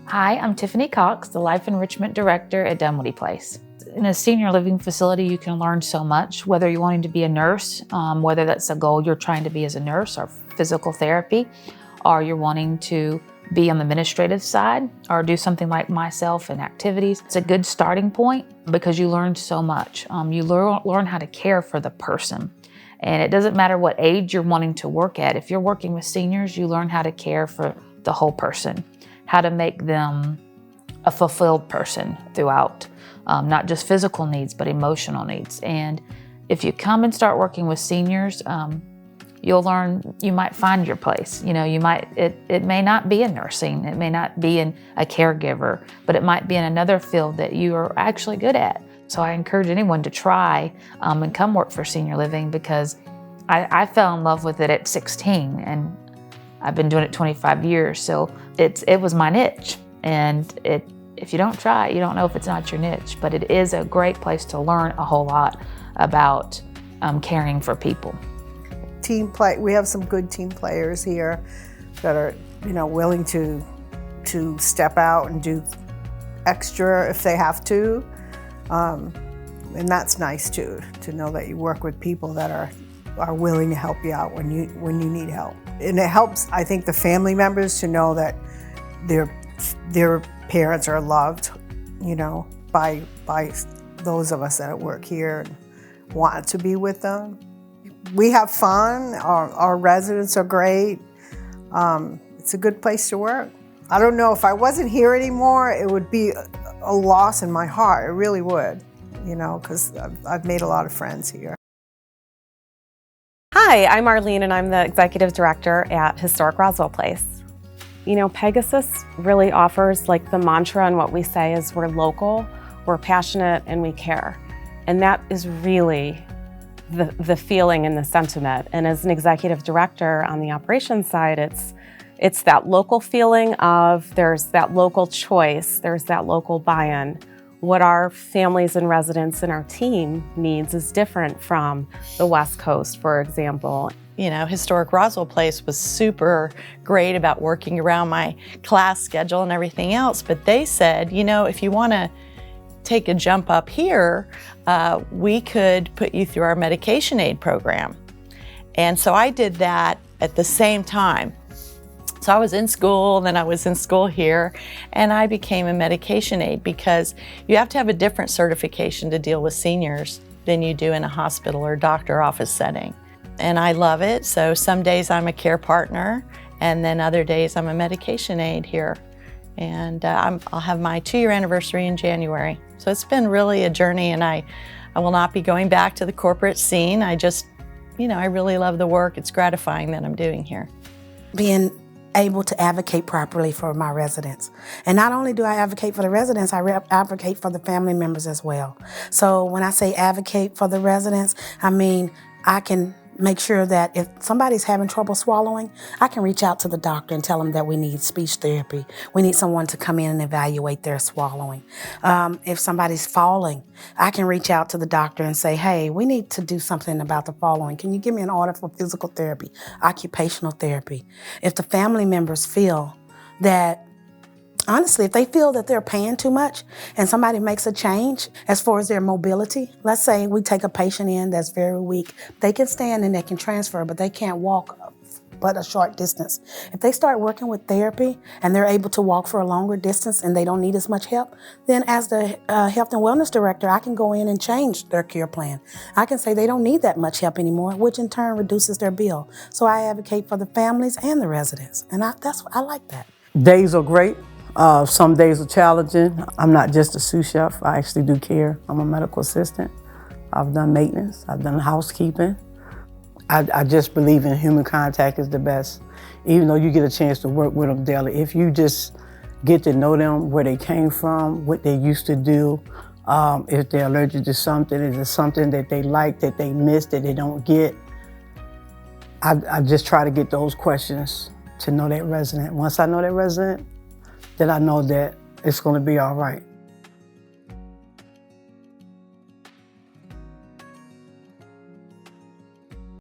Hi, I'm Tiffany Cox, the Life Enrichment Director at Dunwoody Place. In a senior living facility, you can learn so much, whether you're wanting to be a nurse, whether that's a goal you're trying to be as a nurse or physical therapy, or you're wanting to be on the administrative side or do something like myself in activities. It's a good starting point because you learn so much. You learn how to care for the person. And it doesn't matter what age you're wanting to work at. If you're working with seniors, you learn how to care for the whole person, how to make them a fulfilled person throughout, not just physical needs, but emotional needs. And if you come and start working with seniors, you'll learn, you might find your place. You know, it may not be in nursing, it may not be in a caregiver, but it might be in another field that you are actually good at. So I encourage anyone to try and come work for senior living, because I fell in love with it at 16 and I've been doing it 25 years. So it was my niche. And if you don't try it, you don't know if it's not your niche, but it is a great place to learn a whole lot about caring for people. Team play, we have some good team players here that are, willing to step out and do extra if they have to. And that's nice too, to know that you work with people that are willing to help you out when you need help. And it helps, I think, the family members to know that their parents are loved, by those of us that work here and want to be with them. We have fun, our residents are great. It's a good place to work. I don't know, if I wasn't here anymore, it would be a loss in my heart, it really would, because I've made a lot of friends here. Hi, I'm Arlene and I'm the Executive Director at Historic Roswell Place. Pegasus really offers the mantra, and what we say is we're local, we're passionate, and we care. And that is really the feeling and the sentiment. And as an executive director on the operations side, it's that local feeling of there's that local choice, there's that local buy-in. What our families and residents and our team needs is different from the West Coast, for example. Historic Roswell Place was super great about working around my class schedule and everything else, but they said, if you want to take a jump up here, we could put you through our medication aid program. And so I did that at the same time. So I was in school, then I was in school here, and I became a medication aid because you have to have a different certification to deal with seniors than you do in a hospital or doctor office setting. And I love it. So some days I'm a care partner, and then other days I'm a medication aid here. And I'll have my 2-year anniversary in January. So it's been really a journey, and I will not be going back to the corporate scene. I just, I really love the work. It's gratifying that I'm doing here. Being able to advocate properly for my residents. And not only do I advocate for the residents, I advocate for the family members as well. So when I say advocate for the residents, I mean, I can make sure that if somebody's having trouble swallowing, I can reach out to the doctor and tell them that we need speech therapy. We need someone to come in and evaluate their swallowing. If somebody's falling, I can reach out to the doctor and say, hey, we need to do something about the falling. Can you give me an order for physical therapy, occupational therapy? If the family members feel that, honestly, if they feel that they're paying too much and somebody makes a change as far as their mobility, let's say we take a patient in that's very weak, they can stand and they can transfer, but they can't walk but a short distance. If they start working with therapy and they're able to walk for a longer distance and they don't need as much help, then as the health and wellness director, I can go in and change their care plan. I can say they don't need that much help anymore, which in turn reduces their bill. So I advocate for the families and the residents, and I like that. Days are great. Some days are challenging. I'm not just a sous chef, I actually do care. I'm a medical assistant. I've done maintenance, I've done housekeeping. I just believe in human contact is the best. Even though you get a chance to work with them daily, if you just get to know them, where they came from, what they used to do, if they're allergic to something, is it something that they like, that they miss, that they don't get. I just try to get those questions to know that resident. Once I know that resident, then I know that it's going to be all right.